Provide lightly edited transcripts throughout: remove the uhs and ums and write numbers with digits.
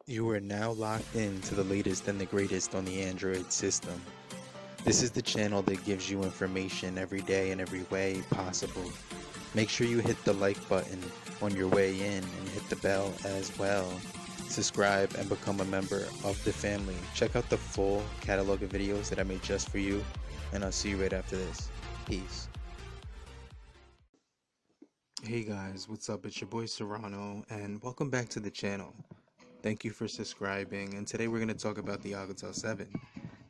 You are now locked in to the latest and the greatest on the Android system. This is the channel that gives you information every day in every way possible. Make sure you hit the like button on your way in and hit the bell as well. Subscribe and become a member of the family. Check out the full catalog of videos that I made just for you, and I'll see you right after this. Peace. Hey guys, what's up? It's your boy Serrano, and welcome back to the channel. Thank you for subscribing, and today we're going to talk about the Alcatel 7.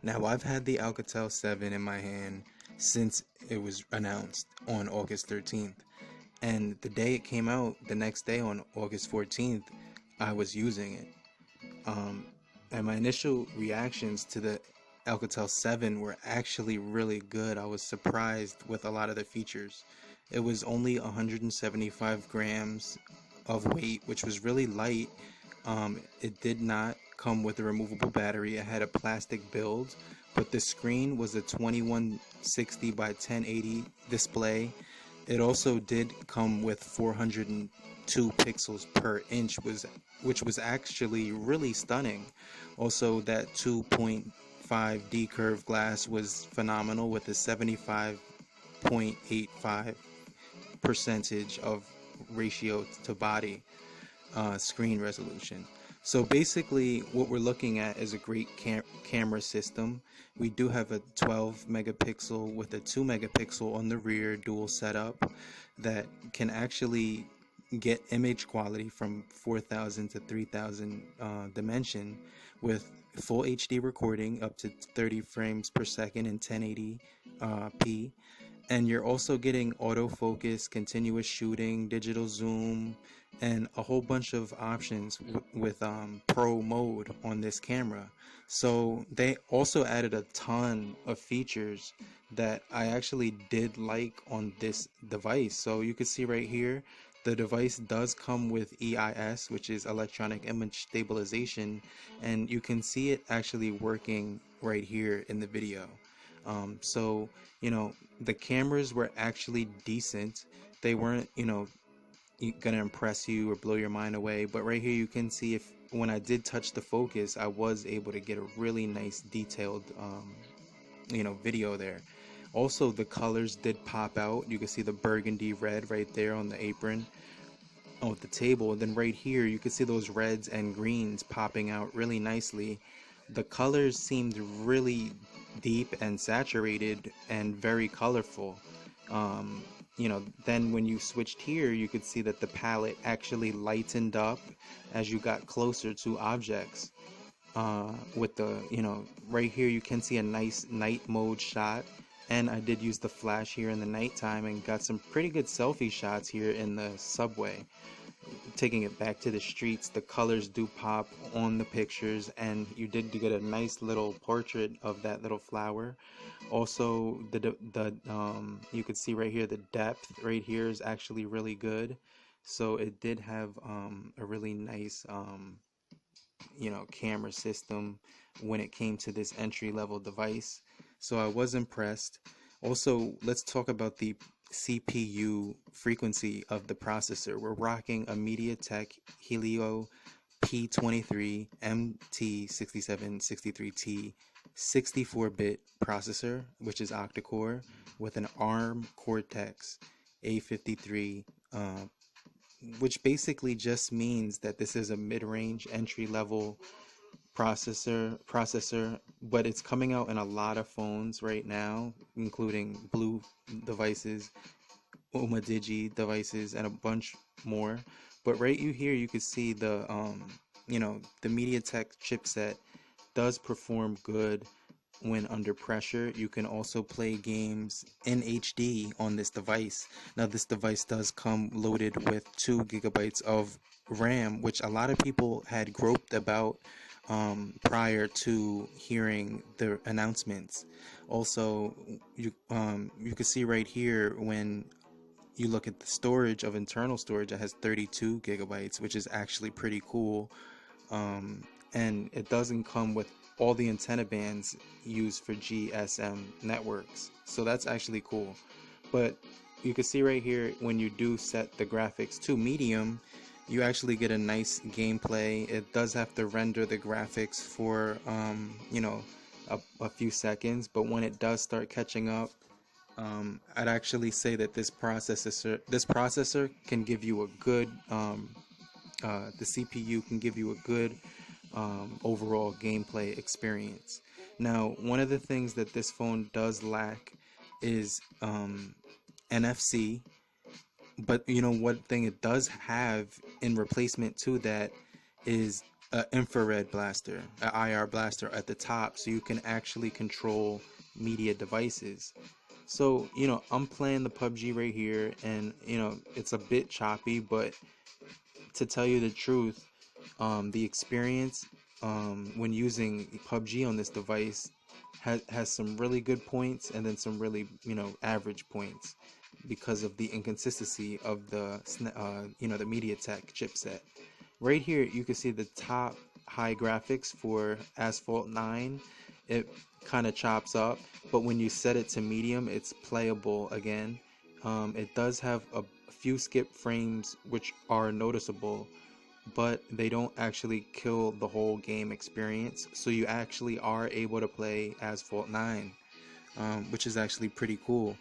Now, I've had the Alcatel 7 in my hand since it was announced on August 13th, and the day it came out, the next day on August 14th, I was using it. And my initial reactions to the Alcatel 7 were actually really good. I was surprised with a lot of the features. It was only 175 grams of weight, which was really light. It did not come with a removable battery. It had a plastic build, but the screen was a 2160 by 1080 display. It also did come with 402 pixels per inch, which was actually really stunning. Also, that 2.5D curved glass was phenomenal with a 75.85 percentage of ratio to body screen resolution. So basically what we're looking at is a great camera system. We do have a 12 megapixel with a 2 megapixel on the rear dual setup that can actually get image quality from 4000 to 3000 dimension with full HD recording up to 30 frames per second in 1080p. And you're also getting autofocus, continuous shooting, digital zoom, and a whole bunch of options with pro mode on this camera. So they also added a ton of features that I actually did like on this device. So you can see right here, the device does come with EIS, which is electronic image stabilization, and you can see it actually working right here in the video. So, the cameras were actually decent. They weren't, gonna impress you or blow your mind away, but right here you can see when I did touch the focus, I was able to get a really nice detailed, video there. Also, the colors did pop out. You can see the burgundy red right there on the apron of the table, and then right here you can see those reds and greens popping out really nicely. The colors seemed really deep and saturated and very colorful. Then when you switched here, you could see that the palette actually lightened up as you got closer to objects. With the, right here you can see a nice night mode shot, and I did use the flash here in the nighttime and got some pretty good selfie shots here in the subway. Taking it back to the streets, the colors do pop on the pictures, and you did get a nice little portrait of that little flower. Also, you could see right here the depth right here is actually really good. So it did have a really nice camera system when it came to this entry-level device. So I was impressed. Also, let's talk about the CPU frequency of the processor. We're rocking a MediaTek Helio P23 MT6763T 64-bit processor, which is octa-core, with an ARM Cortex A53, which basically just means that this is a mid-range entry-level processor, but it's coming out in a lot of phones right now, including Blue devices, Digi devices, and a bunch more. But right here you can see the the MediaTek chipset does perform good when under pressure. You can also play games in HD on this device. Now this device does come loaded with 2 gigabytes of RAM, which a lot of people had groped about prior to hearing the announcements. Also, you can see right here when you look at the storage of internal storage, it has 32 gigabytes, which is actually pretty cool. And it doesn't come with all the antenna bands used for GSM networks, so that's actually cool. But you can see right here when you do set the graphics to medium, You actually get a nice gameplay. It does have to render the graphics for a few seconds, but when it does start catching up, I'd actually say that this processor can give you a good the CPU can give you a good overall gameplay experience. Now, one of the things that this phone does lack is NFC, but you know what thing it does have in replacement to that is an infrared blaster, an IR blaster at the top, so you can actually control media devices. So, I'm playing the PUBG right here, and it's a bit choppy, but to tell you the truth, the experience when using PUBG on this device has some really good points and then some really average points because of the inconsistency of the MediaTek chipset. Right here, you can see the top high graphics for Asphalt 9. It kind of chops up, but when you set it to medium, it's playable again. It does have a few skip frames which are noticeable, but they don't actually kill the whole game experience. So you actually are able to play Asphalt 9, which is actually pretty cool.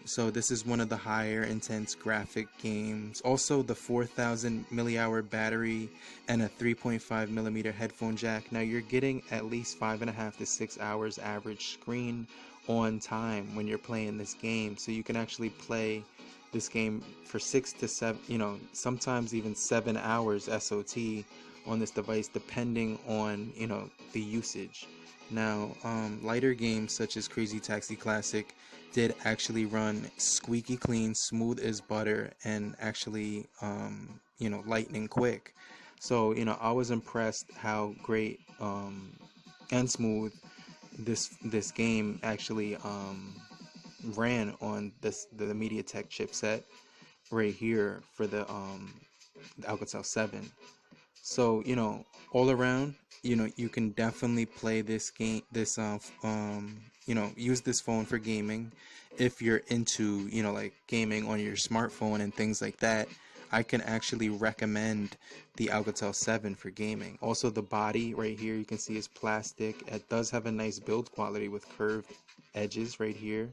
So this is one of the higher intense graphic games. Also the 4000 millihour battery and a 3.5 millimeter headphone jack. Now you're getting at least 5.5 to 6 hours average screen on time when you're playing this game. So you can actually play this game for 6 to 7, sometimes even 7 hours SOT on this device, depending on, the usage. Now, lighter games such as Crazy Taxi Classic did actually run squeaky clean, smooth as butter, and actually, lightning quick. So, I was impressed how great and smooth this game actually ran on the MediaTek chipset right here for the Alcatel 7. So, all around, you can definitely play this game, use this phone for gaming. If you're into, like gaming on your smartphone and things like that, I can actually recommend the Alcatel 7 for gaming. Also, the body right here, you can see is plastic. It does have a nice build quality with curved edges right here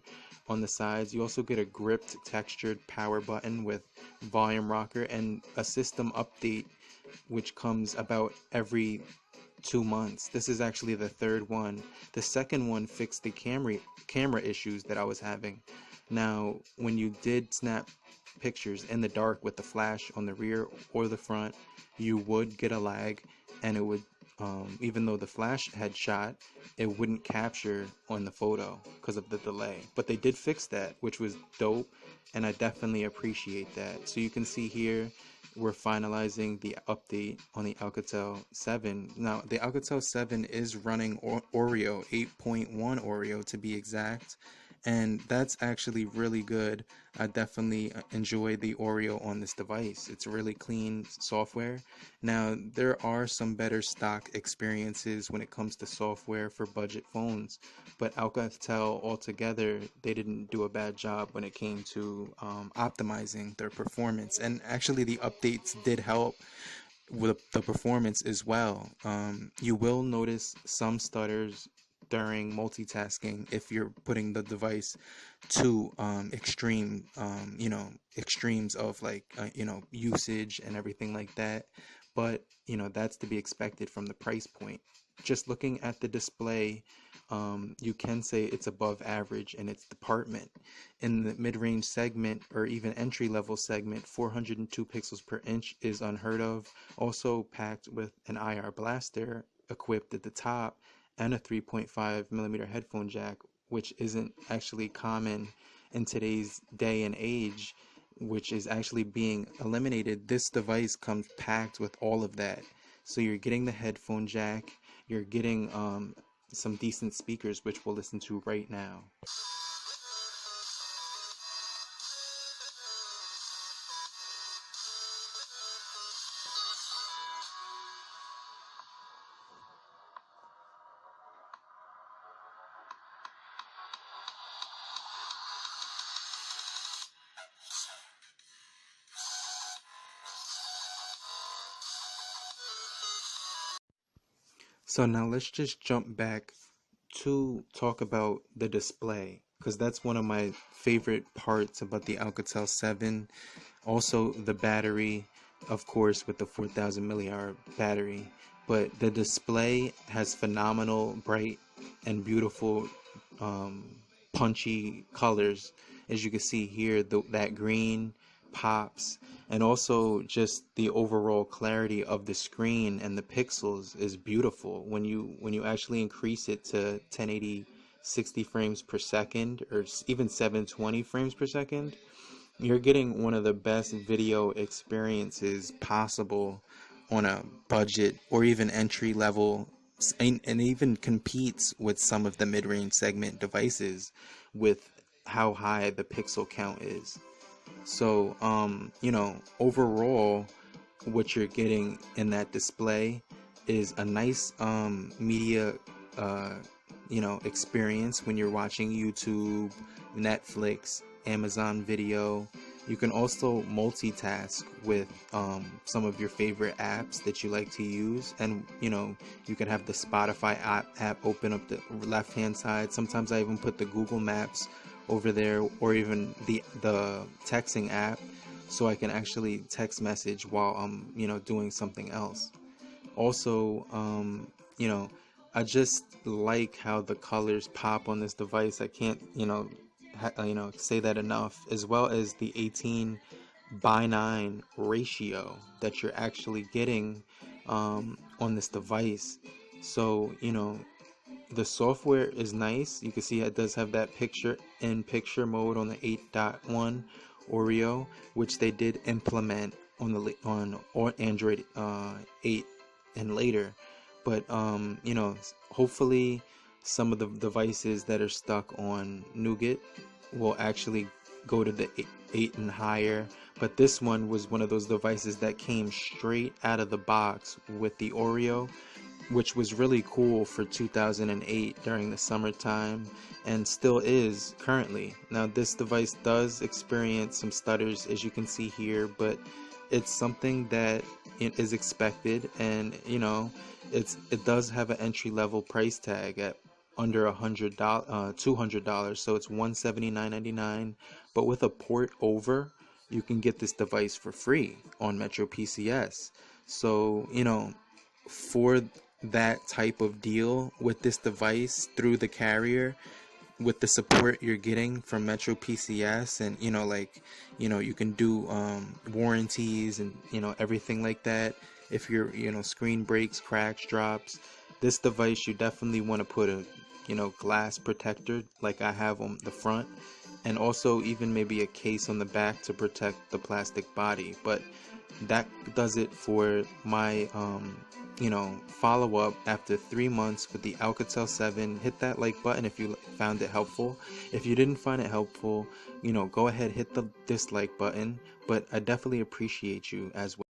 on the sides. You also get a gripped textured power button with volume rocker and a system update which comes about every 2 months. This is actually the third one. The second one fixed the camera issues that I was having. Now, when you did snap pictures in the dark with the flash on the rear or the front, you would get a lag, and it would, even though the flash had shot, it wouldn't capture on the photo because of the delay. But they did fix that, which was dope, and I definitely appreciate that. So you can see here, we're finalizing the update on the Alcatel 7. Now, the Alcatel 7 is running Oreo, 8.1 Oreo to be exact, and that's actually really good. I definitely enjoy the Oreo on this device. It's really clean software. Now, there are some better stock experiences when it comes to software for budget phones, but Alcatel altogether, they didn't do a bad job when it came to optimizing their performance. And actually, the updates did help with the performance as well. You will notice some stutters during multitasking if you're putting the device to extremes of like usage and everything like that. But that's to be expected from the price point. Just looking at the display, you can say it's above average in its department. In the mid-range segment or even entry-level segment, 402 pixels per inch is unheard of. Also packed with an IR blaster equipped at the top and a 3.5 millimeter headphone jack, which isn't actually common in today's day and age, which is actually being eliminated. This device comes packed with all of that. So you're getting the headphone jack, you're getting some decent speakers, which we'll listen to right now. So now let's just jump back to talk about the display, because that's one of my favorite parts about the Alcatel 7. Also the battery, of course, with the 4000 milliamp battery, but the display has phenomenal bright and beautiful um, punchy colors. As you can see here, that green pops, and also just the overall clarity of the screen and the pixels is beautiful. When you actually increase it to 1080 60 frames per second, or even 720 frames per second, you're getting one of the best video experiences possible on a budget or even entry level, and even competes with some of the mid-range segment devices with how high the pixel count is. So overall, what you're getting in that display is a nice media uh, experience when you're watching YouTube, Netflix, Amazon Video. You can also multitask with some of your favorite apps that you like to use, and you can have the Spotify app open up the left hand side. Sometimes I even put the Google Maps over there, or even the texting app, so I can actually text message while I'm doing something else. Also, I just like how the colors pop on this device. I can't say that enough, as well as the 18:9 ratio that you're actually getting on this device. So the software is nice. You can see it does have that picture mode on the 8.1 Oreo, which they did implement on the or Android 8 and later. But hopefully some of the devices that are stuck on Nougat will actually go to the 8 and higher. But this one was one of those devices that came straight out of the box with the Oreo, which was really cool for 2008 during the summertime, and still is currently. Now this device does experience some stutters, as you can see here, but it's something that is expected, and it does have an entry-level price tag at under $200, so it's $179.99. But with a port over, you can get this device for free on Metro PCS. So for that type of deal with this device through the carrier, with the support you're getting from Metro PCS, and you can do warranties and everything like that. If your screen breaks, cracks, drops, this device, you definitely want to put a glass protector like I have on the front, and also even maybe a case on the back to protect the plastic body. But that does it for my follow-up after 3 months with the Alcatel 7. Hit that like button if you found it helpful. If you didn't find it helpful, go ahead, hit the dislike button, but I definitely appreciate you as well.